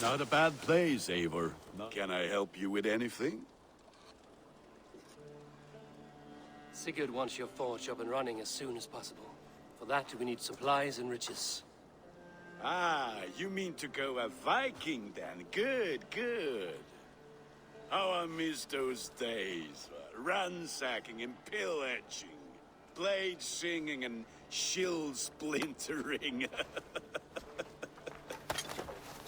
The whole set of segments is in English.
Not a bad place, Eivor. Can I help you with anything? Sigurd wants your forge up and running as soon as possible. For that, we need supplies and riches. Ah, you mean to go a Viking then? Good, good. How I miss those days. Ransacking and pillaging. Blade singing and shield splintering.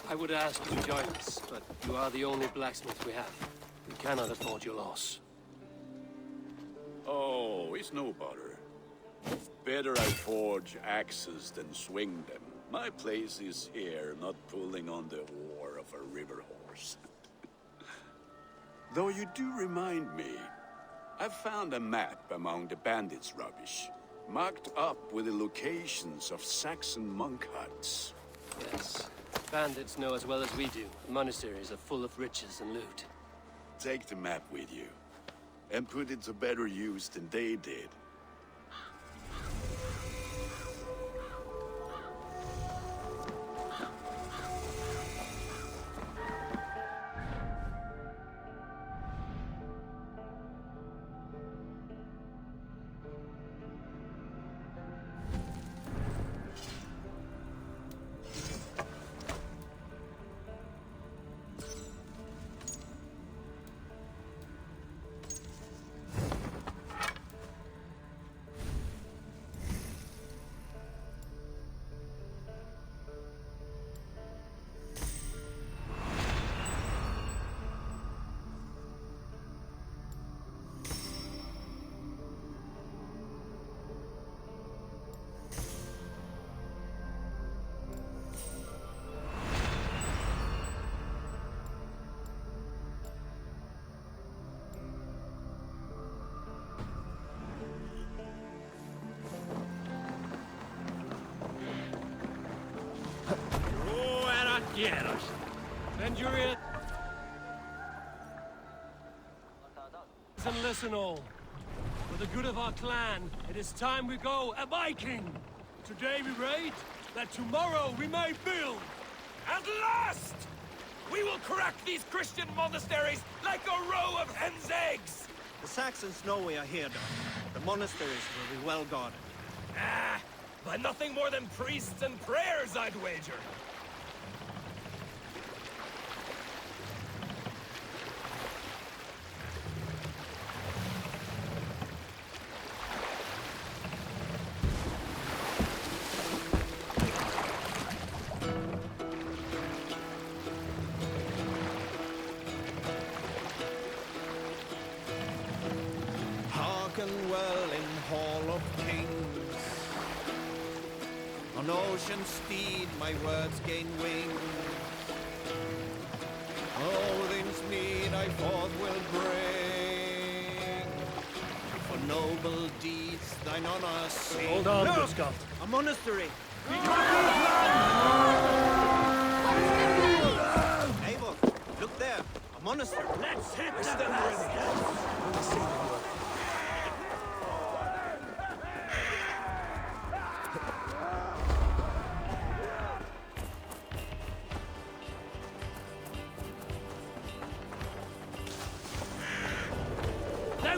I would ask you to join us, but you are the only blacksmith we have. We cannot afford your loss. Oh, it's no bother. Better I forge axes than swing them. My place is here, not pulling on the oar of a river horse. Though you do remind me, I found a map among the bandits' rubbish, marked up with the locations of Saxon monk huts. Yes. Bandits know as well as we do. Monasteries are full of riches and loot. Take the map with you, and put it to better use than they did. Centurion! And listen all. For the good of our clan, it is time we go a Viking! Today we raid, that tomorrow we may build! At last! We will crack these Christian monasteries like a row of hen's eggs! The Saxons know we are here, though. The monasteries will be well guarded. Ah, by nothing more than priests and prayers, I'd wager. Well in Hall of Kings, on ocean steed my words gain wing. Odin's mead I forth will bring, for noble deeds thine honor sing. Hold on, good Scott. A monastery! Eivor, look there! A monastery! Let's hit them!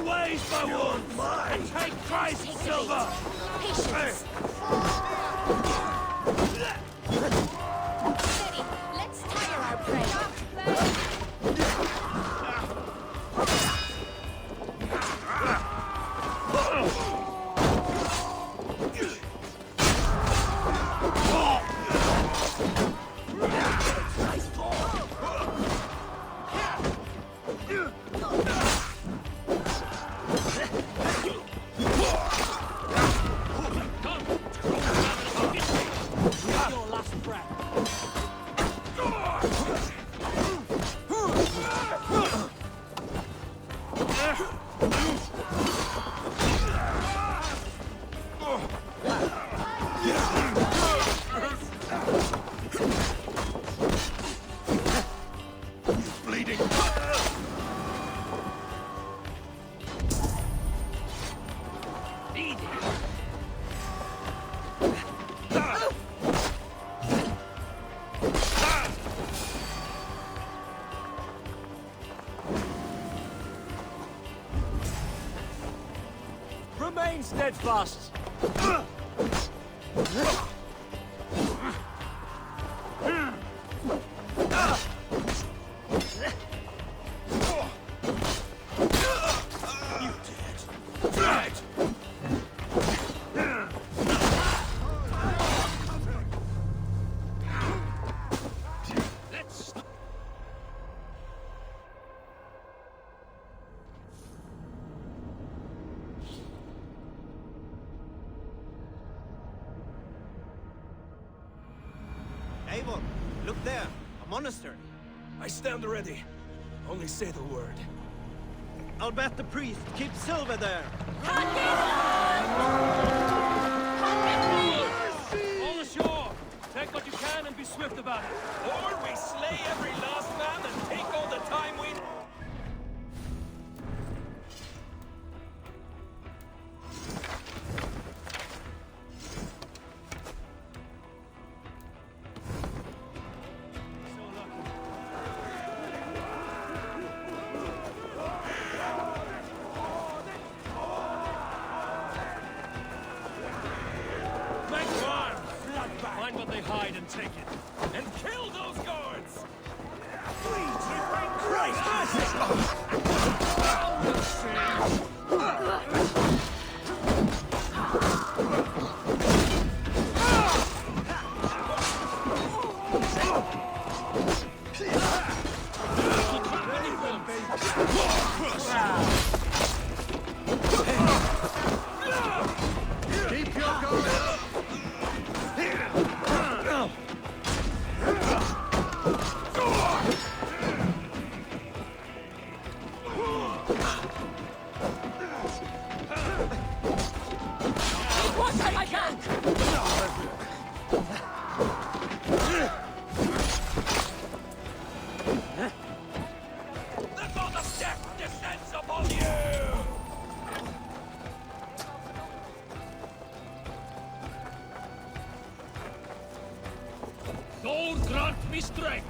Ways by one! And take Christ's silver! Patience! Steady! Let's tire our prey! steadfast. Eivor, look there. A monastery. I stand ready. Only say the word. I'll bet the priest keeps silver there. All ashore! Take what you can and be swift about it. Or we slay every last man and take all the time we... So lucky. Make war! Find what they hide and take it. And kill those guards! Keep your guard up! What I can! The god of death descends upon you! Lord, grant me strength!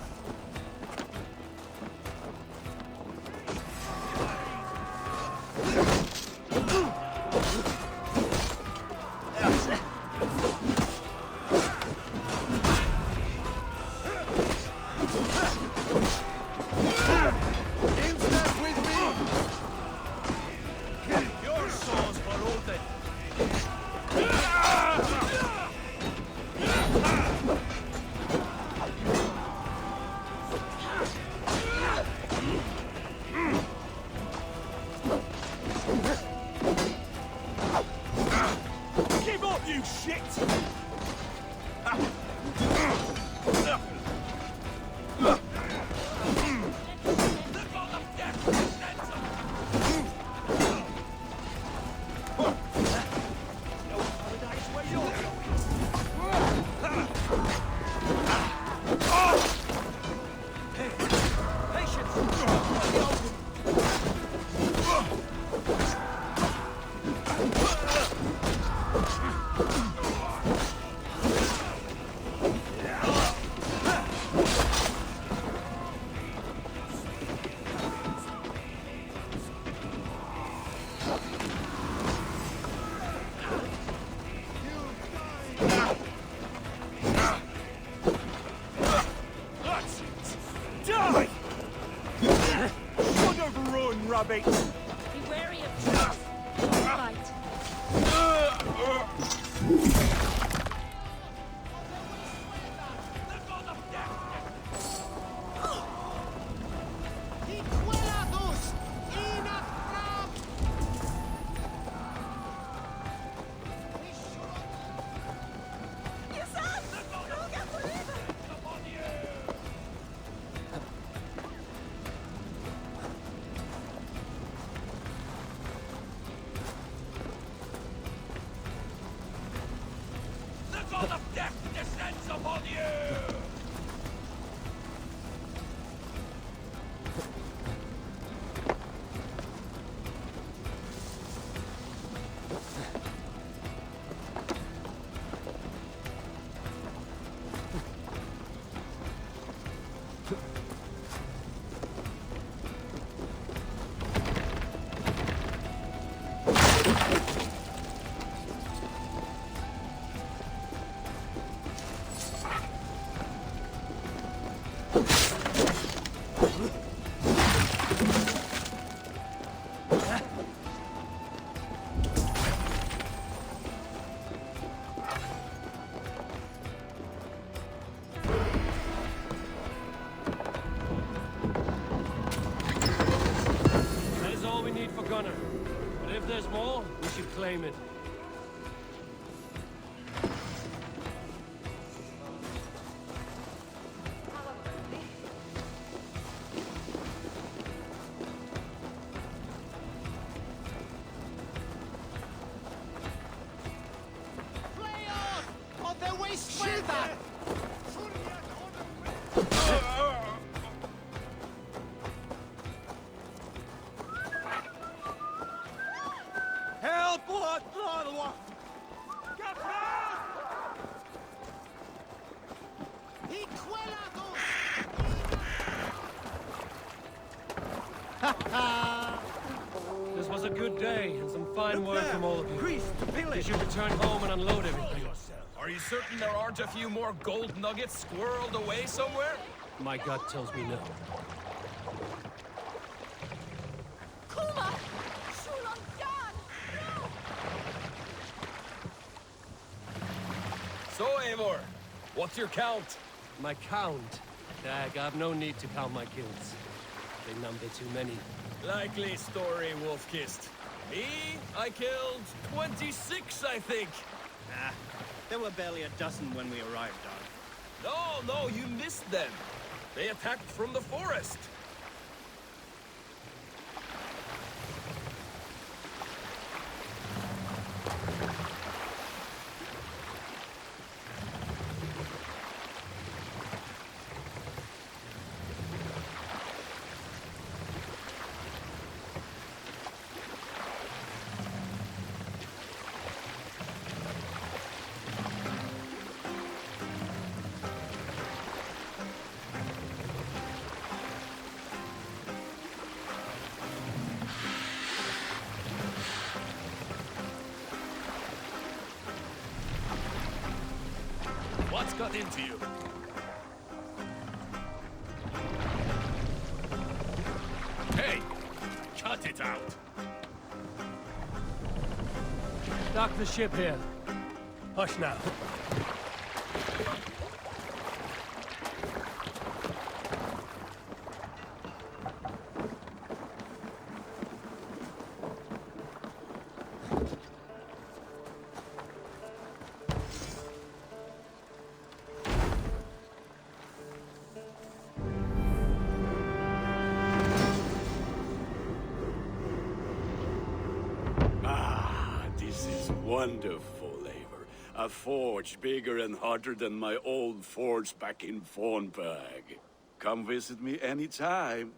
In step with me! Your souls for Odin! Give up, you shit! The god of death descends upon no paradise where you're going. That's it! Die! Son of run, rabbit! Be wary of traps. Right. The god of death! Upon you! That is all we need for Gunner. But if there's more, we should claim it. Help! What? This was a good day, and some fine work from all of you. Priest, We Phillips! should return home and unload everything. Are you certain there aren't a few more gold nuggets squirreled away somewhere? My gut tells me no. Kuma! Shulam Jan! No! So, Eivor, what's your count? My count? Dag, I've no need to count my kills. They number too many. Likely story, Wolf-Kissed. Me, I killed 26, I think. Nah, there were barely a dozen when we arrived, Dog. No, you missed them. They attacked from the forest. What's got into you? Hey, cut it out. Dock the ship here. Hush now. This is wonderful, Eivor. A forge bigger and hotter than my old forge back in Fornburg. Come visit me anytime.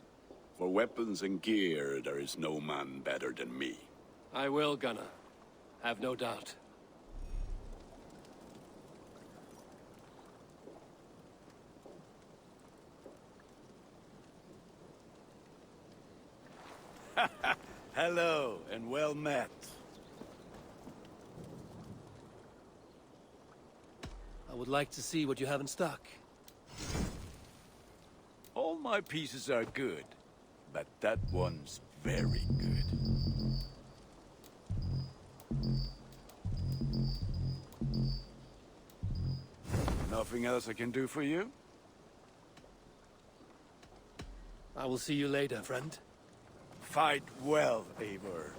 For weapons and gear, there is no man better than me. I will, Gunner. Have no doubt. Hello, and well met. I would like to see what you have in stock. All my pieces are good, but that one's very good. Nothing else I can do for you? I will see you later, friend. Fight well, Eivor.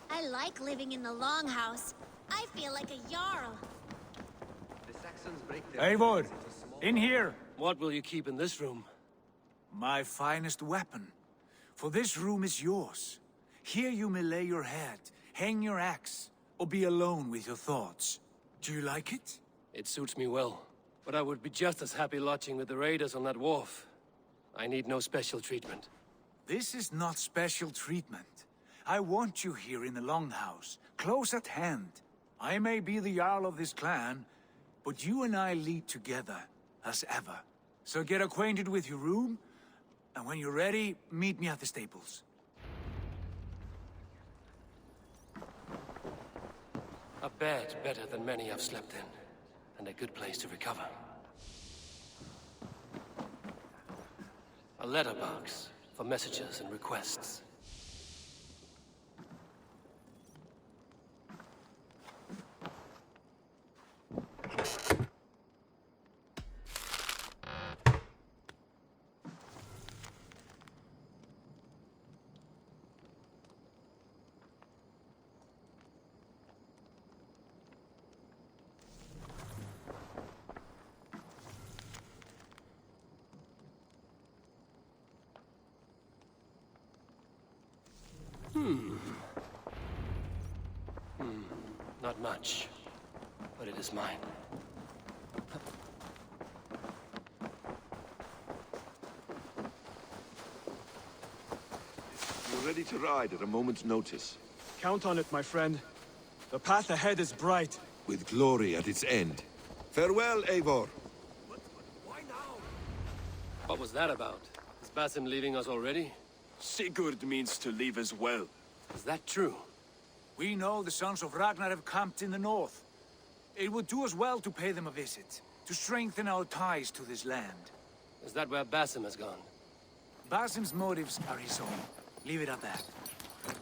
I like living in the Longhouse. I feel like a Jarl. Eivor, in here. What will you keep in this room? My finest weapon. For this room is yours. Here you may lay your head, hang your axe, or be alone with your thoughts. Do you like it? It suits me well. But I would be just as happy lodging with the raiders on that wharf. I need no special treatment. This is not special treatment. I want you here in the Longhouse, close at hand. I may be the Jarl of this clan, but you and I lead together, as ever. So get acquainted with your room, And when you're ready, meet me at the stables. A bed better than many I've slept in, and a good place to recover. A letterbox for messages and requests. Not much, but it is mine. You're ready to ride at a moment's notice. Count on it, my friend. The path ahead is bright. With glory at its end. Farewell, Eivor. Why now? What was that about? Is Basim leaving us already? Sigurd means to leave as well. Is that true? We know the sons of Ragnar have camped in the north. It would do us well to pay them a visit, to strengthen our ties to this land. Is that where Basim has gone? Basim's motives are his own. Leave it at that.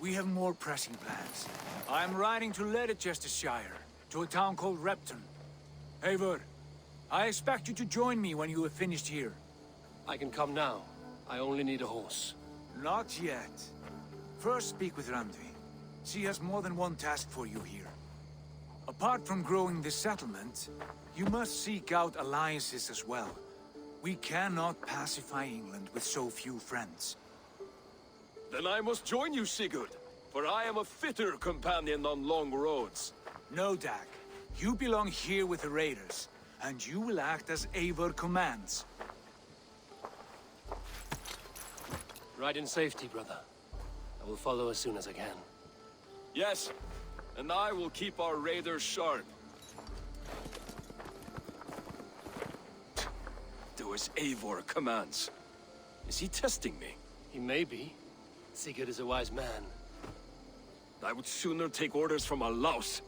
We have more pressing plans. I'm riding to Leicestershire, to a town called Repton. Eivor, I expect you to join me when you have finished here. I can come now. I only need a horse. Not yet. First speak with Randvi. She has more than one task for you here. Apart from growing this settlement, you must seek out alliances as well. We cannot pacify England with so few friends. Then I must join you, Sigurd, for I am a fitter companion on long roads. No, Dag. You belong here with the raiders, and you will act as Eivor commands. Ride in safety, brother. I will follow as soon as I can. Yes, and I will keep our raiders sharp. Do as Eivor commands. Is he testing me? He may be. Sigurd is a wise man. I would sooner take orders from a louse.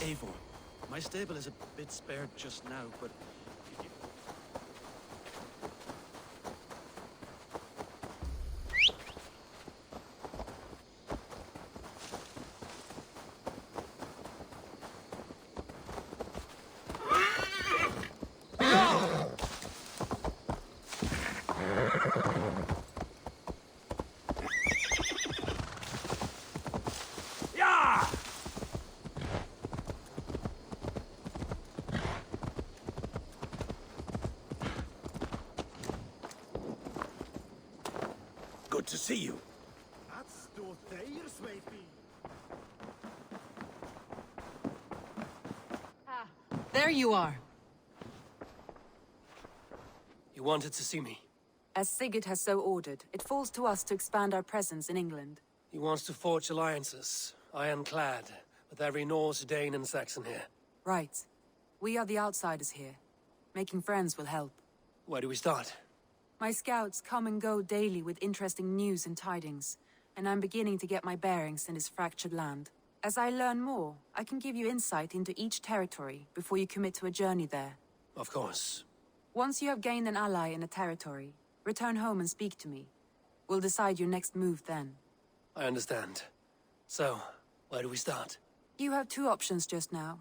Eivor, my stable is a bit spared just now, but if you... Good to see you. There you are. You wanted to see me? As Sigurd has so ordered, it falls to us to expand our presence in England. He wants to forge alliances, ironclad, with every Norse, Dane, and Saxon here. Right. We are the outsiders here. Making friends will help. Where do we start? My scouts come and go daily with interesting news and tidings, and I'm beginning to get my bearings in this fractured land. As I learn more, I can give you insight into each territory before you commit to a journey there. Of course. Once you have gained an ally in a territory, return home and speak to me. We'll decide your next move then. I understand. So, where do we start? You have two options just now.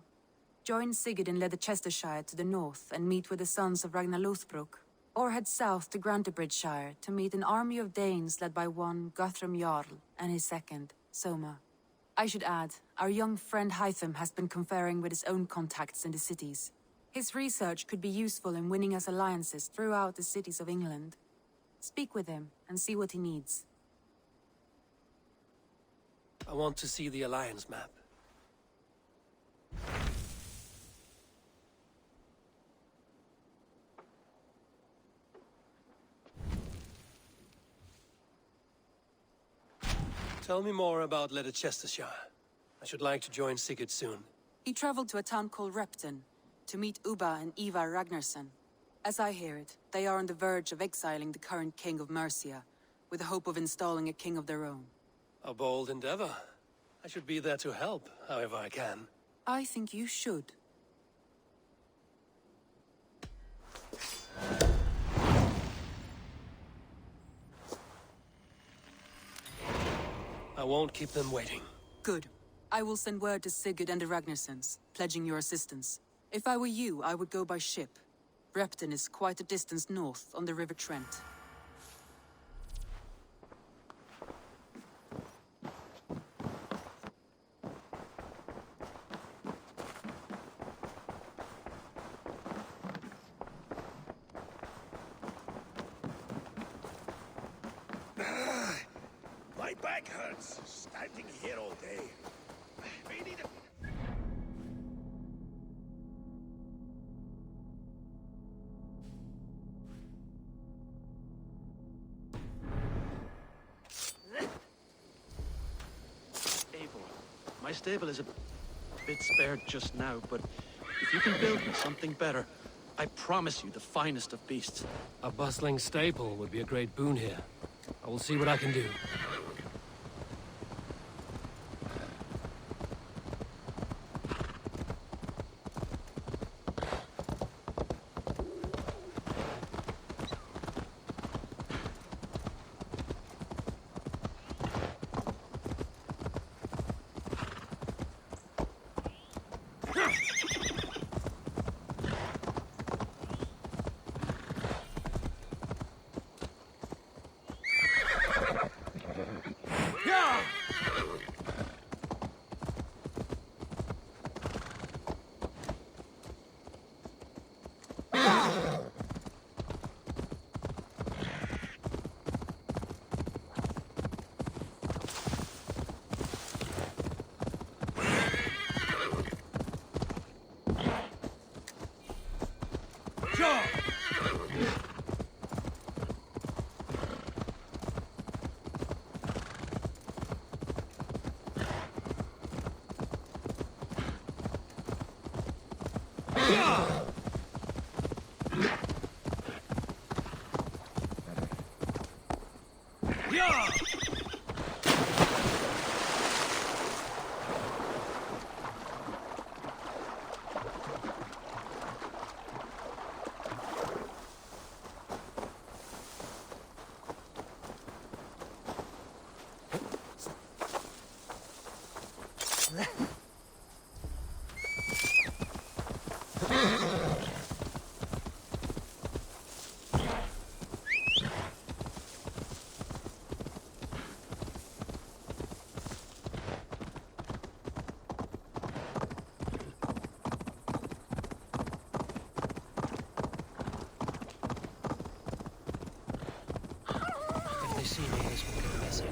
Join Sigurd in Leicestershire to the north and meet with the sons of Ragnar Lothbrok, or head south to Grantebridgeshire to meet an army of Danes led by one Guthrum Jarl and his second, Soma. I should add, our young friend Hytham has been conferring with his own contacts in the cities. His research could be useful in winning us alliances throughout the cities of England. Speak with him and see what he needs. I want to see the alliance map. Tell me more about Leicestershire. I should like to join Sigurd soon. He traveled to a town called Repton to meet Ubba and Ivar Ragnarsson. As I hear it, they are on the verge of exiling the current king of Mercia, with the hope of installing a king of their own. A bold endeavor. I should be there to help, however I can. I think you should. I won't keep them waiting. Good. I will send word to Sigurd and the Ragnarssons, pledging your assistance. If I were you, I would go by ship. Repton is quite a distance north on the River Trent. My back hurts, standing here all day. We need a... My stable is a bit spared just now, but if you can build me something better, I promise you the finest of beasts. A bustling stable would be a great boon here. I will see what I can do. If they see me, this will get messy.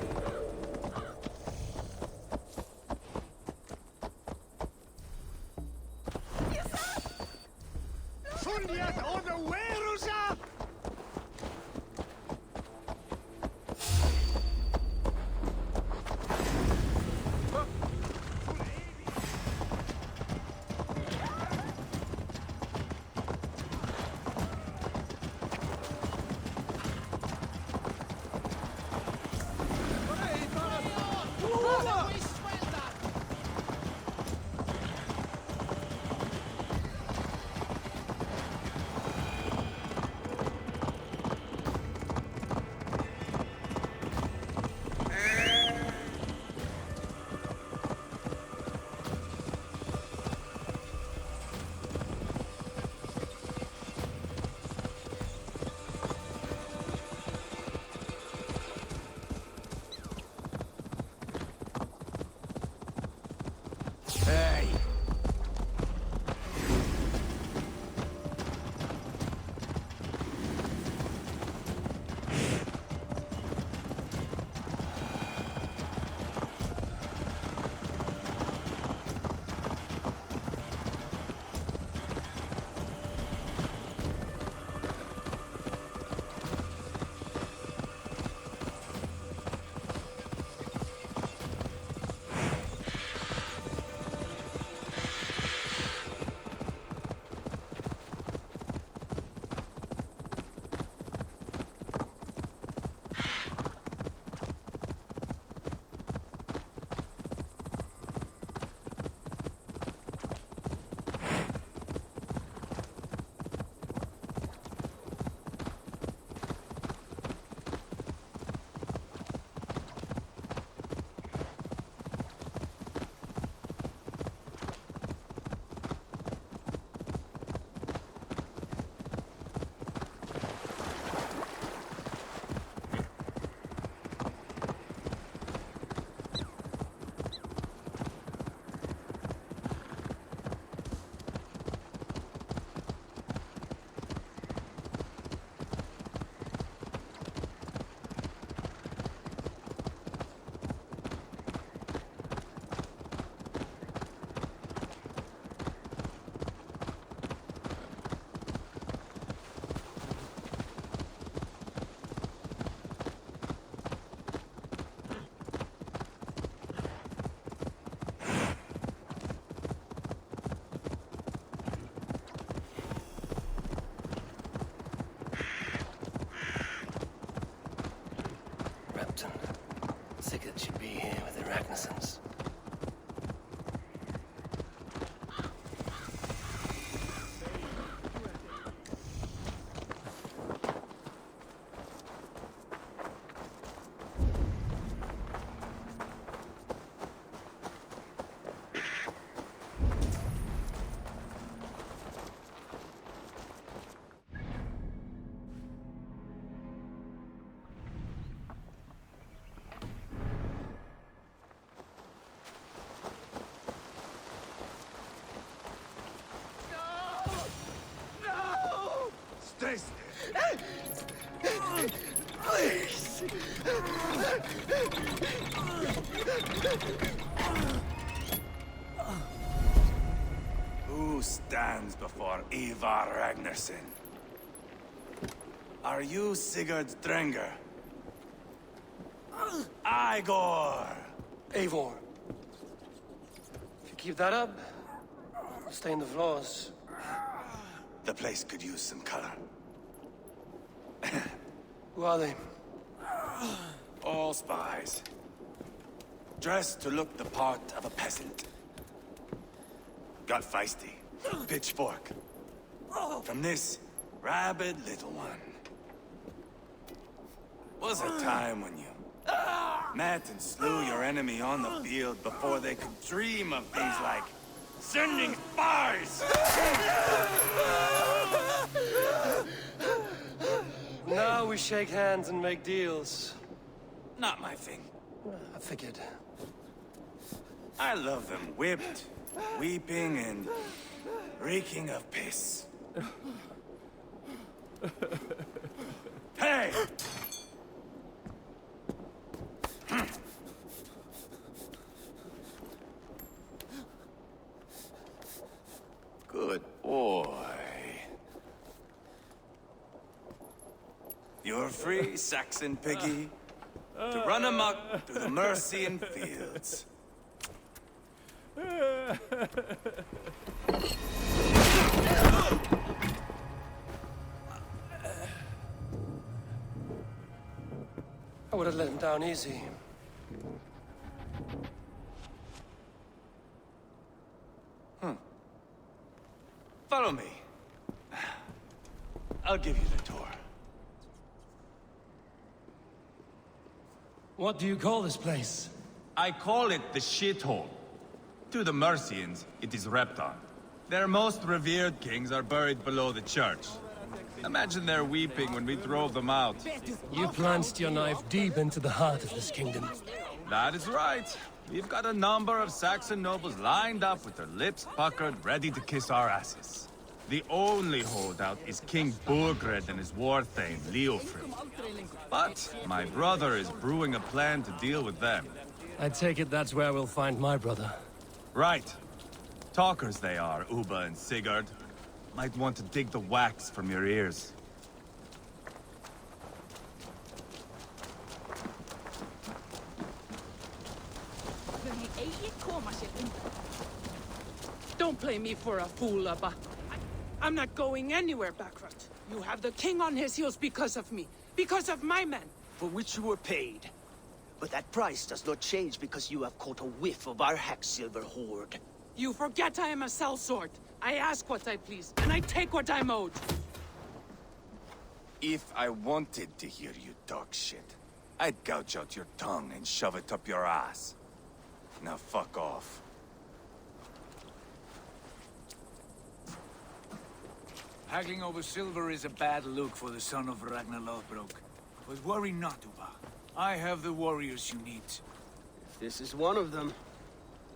Please! Please! Who stands before Ivar Ragnarsson? Are you Sigurd Drenger? Igor! Eivor. If you keep that up, I'll stain the floors. The place could use some color. Who are they? All spies. Dressed to look the part of a peasant. Got feisty. Pitchfork. From this rabid little one. Was a time when you met and slew your enemy on the field before they could dream of things like sending spies! Now we shake hands and make deals. Not my thing. I figured. I love them whipped, weeping, and reeking of piss. Hey! Good boy. You're free, Saxon piggy, to run amok through the Mercian fields. I would have let him down easy. Follow me. I'll give you the tour. What do you call this place? I call it the shithole. To the Mercians, it is Repton. Their most revered kings are buried below the church. Imagine their weeping when we drove them out. You plunged your knife deep into the heart of this kingdom. That is right. We've got a number of Saxon nobles lined up with their lips puckered, ready to kiss our asses. The only holdout is King Burgred and his war thane, Leofrid. But my brother is brewing a plan to deal with them. I take it that's where we'll find my brother. Right. Talkers they are, Uba and Sigurd. Might want to dig the wax from your ears. Don't play me for a fool, Abba. I'm not going anywhere backward. You have the king on his heels because of me. Because of my men. For which you were paid. But that price does not change because you have caught a whiff of our Hacksilver hoard. You forget I am a sellsword. I ask what I please, and I take what I'm owed. If I wanted to hear you talk shit, I'd gouge out your tongue and shove it up your ass. Now fuck off. Haggling over silver is a bad look for the son of Ragnar Lothbrok. But worry not, Uba. I have the warriors you need. If this is one of them,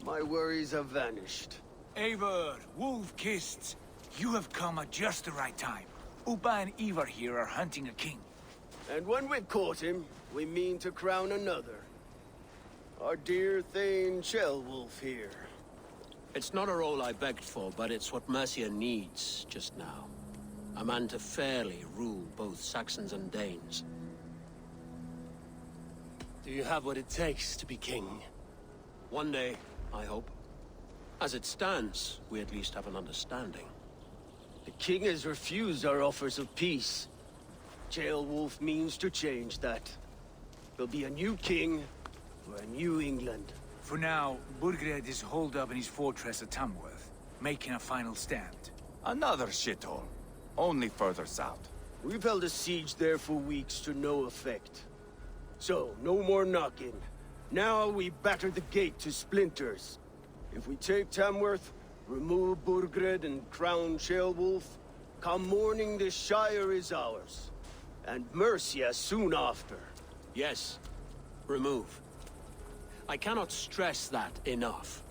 my worries have vanished. Eivor, Wolf-Kissed, you have come at just the right time. Uba and Ivar here are hunting a king. And when we've caught him, we mean to crown another. Our dear Thane Ceolwulf here. It's not a role I begged for, but it's what Mercia needs just now. A man to fairly rule both Saxons and Danes. Do you have what it takes to be king? One day, I hope. As it stands, we at least have an understanding. The king has refused our offers of peace. Ceolwulf means to change that. There'll be a new king for a new England. For now, Burgred is holed up in his fortress at Tamworth, making a final stand. Another shithole. Only further south. We've held a siege there for weeks to no effect. So, no more knocking. Now we batter the gate to splinters. If we take Tamworth, remove Burgred and crown Ceolwulf, come morning the Shire is ours. And Mercia soon after. Yes, remove. I cannot stress that enough.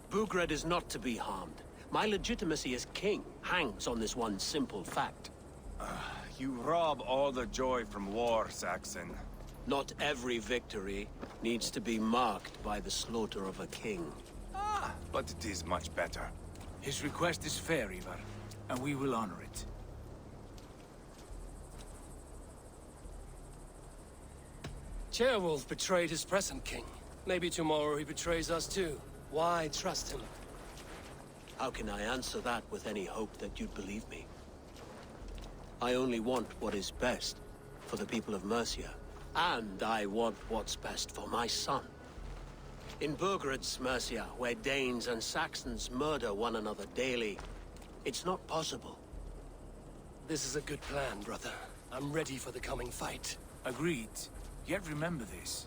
Burgred is not to be harmed. My legitimacy as king hangs on this one simple fact. you rob all the joy from war, Saxon. Not every victory needs to be marked by the slaughter of a king. But it is much better. His request is fair, Ivar, and we will honor it. Ceolwulf betrayed his present king. Maybe tomorrow he betrays us too. Why trust him? How can I answer that with any hope that you'd believe me? I only want what is best for the people of Mercia. And I want what's best for my son. In Burgred's Mercia, where Danes and Saxons murder one another daily, it's not possible. This is a good plan, brother. I'm ready for the coming fight. Agreed. Yet remember this.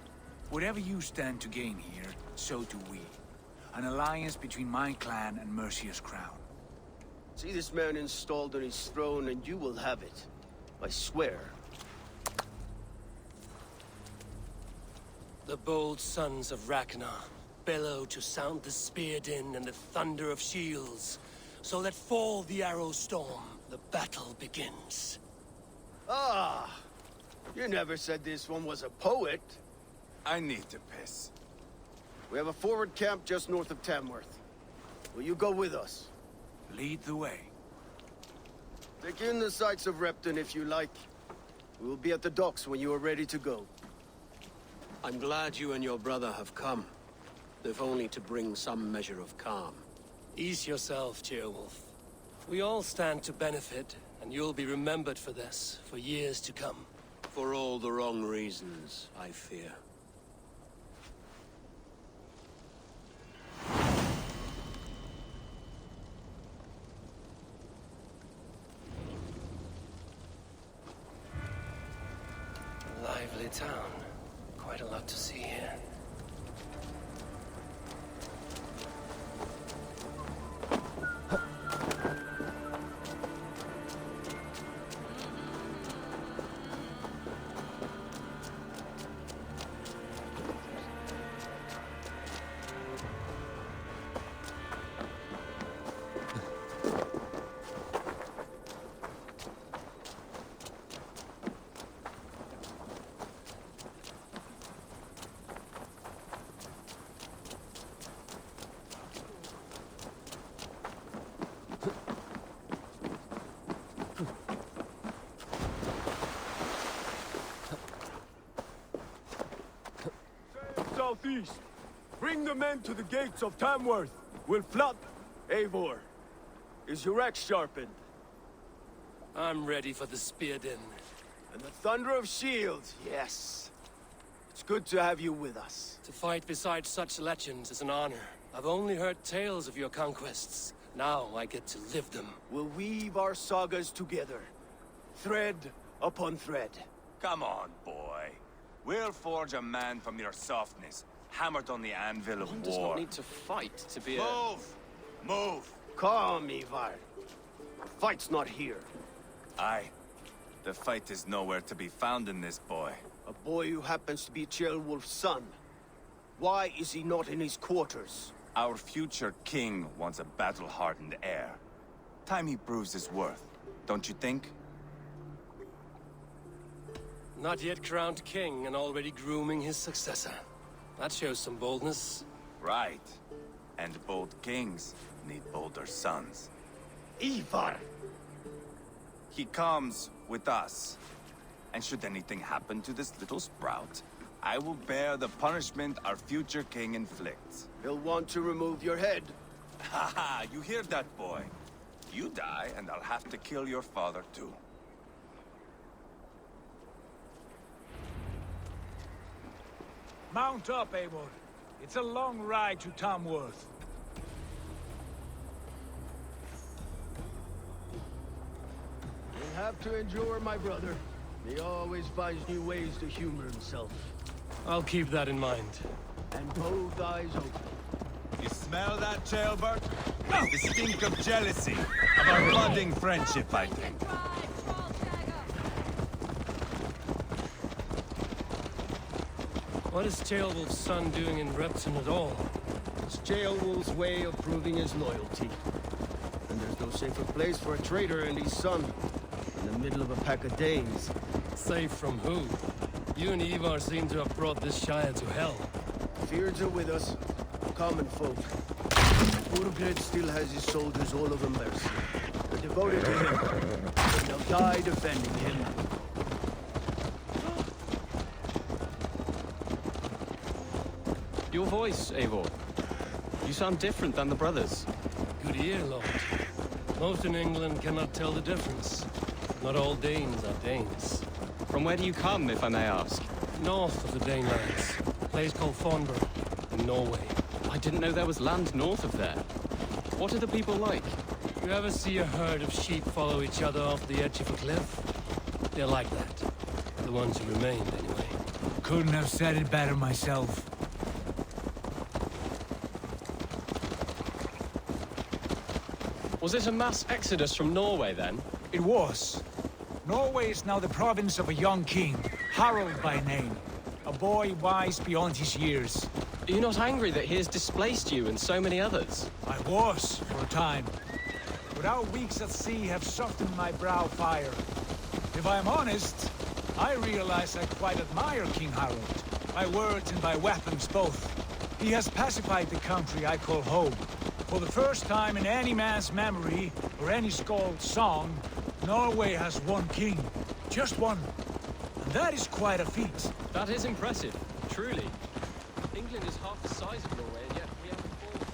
Whatever you stand to gain here, so do we. An alliance between my clan and Mercia's crown. See this man installed on his throne and you will have it. I swear. The bold sons of Ragnar bellow to sound the spear din and the thunder of shields, so that fall the arrow storm, the battle begins. Ah! You never said this one was a poet. I need to piss. We have a forward camp just north of Tamworth. Will you go with us? Lead the way. Take in the sights of Repton if you like. We will be at the docks when you are ready to go. I'm glad you and your brother have come, if only to bring some measure of calm. Ease yourself, Ceolwulf. We all stand to benefit, and you'll be remembered for this, for years to come. For all the wrong reasons, I fear. Lively town. Quite a lot to see here. Southeast. Bring the men to the gates of Tamworth. We'll flood. Eivor, is your axe sharpened? I'm ready for the spear din. And the thunder of shields, yes. It's good to have you with us. To fight beside such legends is an honor. I've only heard tales of your conquests. Now I get to live them. We'll weave our sagas together. Thread upon thread. Come on, boy. We'll forge a man from your softness, hammered on the anvil of One war. does not need to fight to be Move! Move! Calm, Ivar. The fight's not here. Aye. The fight is nowhere to be found in this boy. A boy who happens to be Ceolwulf's son. Why is he not in his quarters? Our future king wants a battle-hardened heir. Time he proves his worth, don't you think? Not yet crowned king and already grooming his successor. That shows some boldness. Right. And bold kings need bolder sons. Ivar! He comes with us. And should anything happen to this little sprout, I will bear the punishment our future king inflicts. He'll want to remove your head. Haha, you hear that, boy? You die, and I'll have to kill your father, too. Mount up, Eivor. It's a long ride to Tamworth. You'll have to endure, my brother. He always finds new ways to humor himself. I'll keep that in mind. And both eyes open. You smell that, Ceolbert? The stink of jealousy, of our budding friendship, I think. What is Ceolwulf's son doing in Repton at all? It's Ceolwulf's way of proving his loyalty. And there's no safer place for a traitor and his son than in the middle of a pack of Danes. Safe from who? You and Ivar seem to have brought this Shire to hell. Fears are with us, common folk. Burgred still has his soldiers all over Mercia. They're devoted to him. They'll die defending him. Your voice, Eivor. You sound different than the brothers. Good ear, Lord. Most in England cannot tell the difference. Not all Danes are Danes. From where do you come, if I may ask? North of the Danelands. A place called Thornburg, in Norway. I didn't know there was land north of there. What are the people like? You ever see a herd of sheep follow each other off the edge of a cliff? They're like that. The ones who remained, anyway. Couldn't have said it better myself. Was it a mass exodus from Norway, then? It was. Norway is now the province of a young king, Harald by name. A boy wise beyond his years. Are you not angry that he has displaced you and so many others? I was, for a time. But our weeks at sea have softened my brow fire. If I am honest, I realize I quite admire King Harald. By words and by weapons both. He has pacified the country I call home. For the first time in any man's memory, or any skald's song, Norway has one king. Just one. And that is quite a feat. That is impressive, truly. England is half the size of Norway, and yet we have four kings.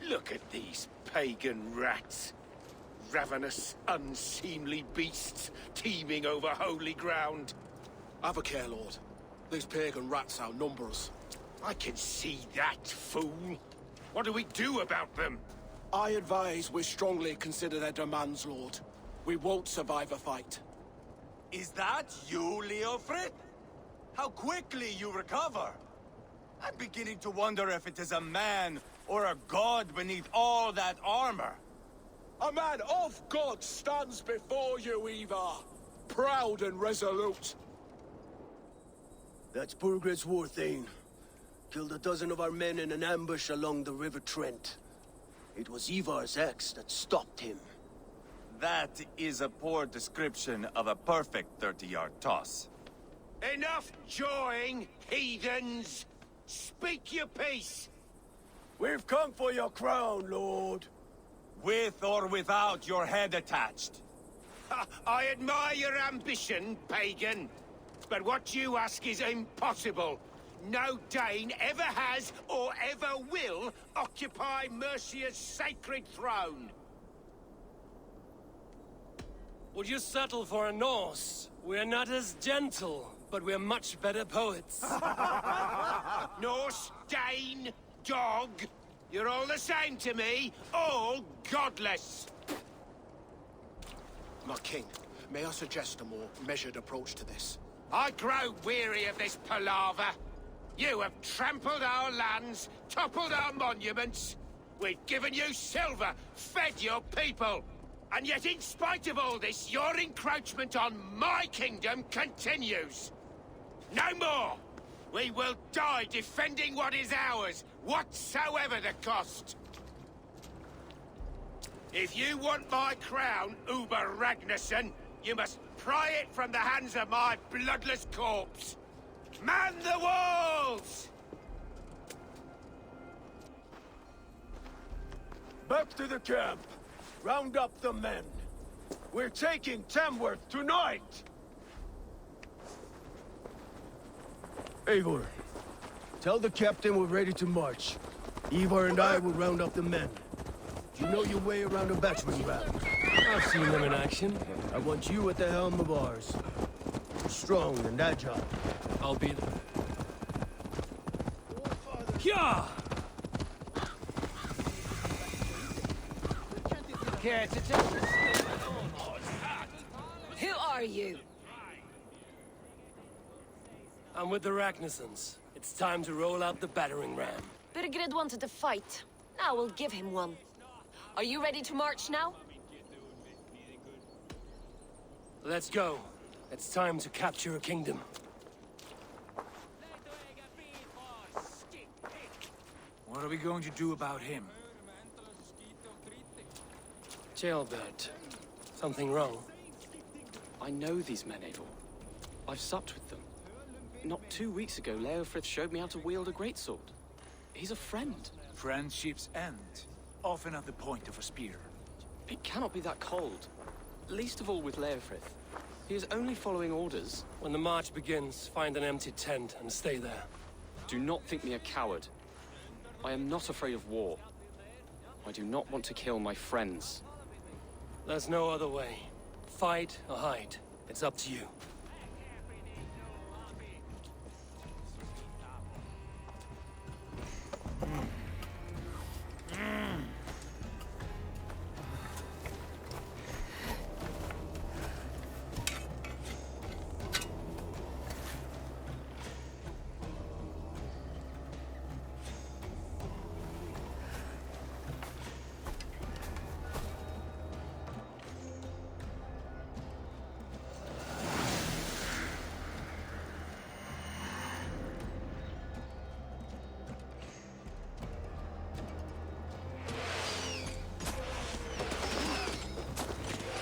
Look at these pagan rats. Ravenous, unseemly beasts teeming over holy ground. Have a care, Lord. These pagan rats outnumber us. I can see that, fool. What do we do about them? I advise we strongly consider their demands, Lord. We won't survive a fight. Is that you, Leofrid? How quickly you recover! I'm beginning to wonder if it is a man or a god beneath all that armor. A man of God stands before you, Ivar. Proud and resolute. That's Burgred's war thane. Killed a dozen of our men in an ambush along the River Trent. It was Ivar's axe that stopped him. That is a poor description of a perfect 30-yard toss. Enough jawing, heathens! Speak your piece! We've come for your crown, Lord. With or without your head attached. I admire your ambition, pagan. But what you ask is impossible. No Dane ever has or ever will occupy Mercia's sacred throne. Would you settle for a Norse? We're not as gentle, but we're much better poets. Norse, Dane, dog. You're all the same to me. All godless. My king, may I suggest a more measured approach to this? I grow weary of this palaver. You have trampled our lands, toppled our monuments. We've given you silver, fed your people. And yet, in spite of all this, your encroachment on my kingdom continues. No more! We will die defending what is ours, whatsoever the cost. If you want my crown, Uber Ragnarsson, you must pry it from the hands of my bloodless corpse. Man the walls! Back to the camp. Round up the men. We're taking Tamworth tonight! Eivor, tell the captain we're ready to march. Ivar and I will round up the men. You know your way around a battering ram. I've seen them in action. I want you at the helm of ours. You're strong and agile. I'll be there. Hyah! Who are you? I'm with the Ragnarssons. It's time to roll out the battering ram. Birgrid wanted to fight. Now we'll give him one. Are you ready to march now? Let's go. It's time to capture a kingdom. What are we going to do about him? Jailbird. Something wrong? I know these men, Eivor. I've supped with them. Not 2 weeks ago, Leofrith showed me how to wield a greatsword. He's a friend. Friendships end, often at the point of a spear. It cannot be that cold. Least of all with Leofrith. He is only following orders. When the march begins, find an empty tent and stay there. Do not think me a coward. I am not afraid of war. I do not want to kill my friends. There's no other way. Fight or hide. It's up to you.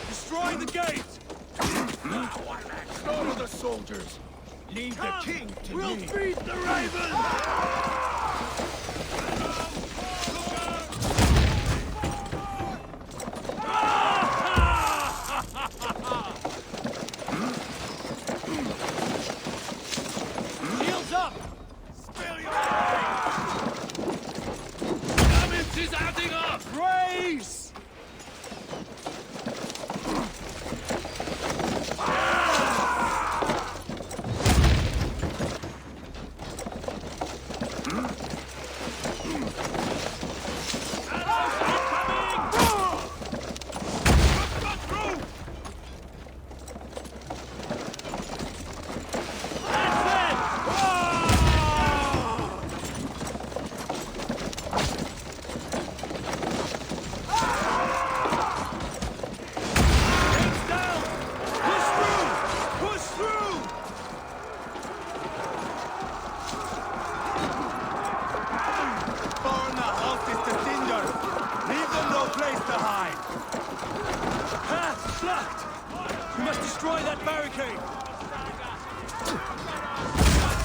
Destroy the gate! Slaughter the soldiers! Leave the king to me! We'll feed the ravens! Shields up! Spill your damage is adding up! Race! We must destroy that barricade!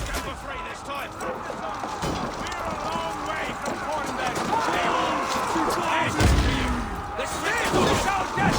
Go for free this time! We're a long way from Hornbeck! The citadel shall get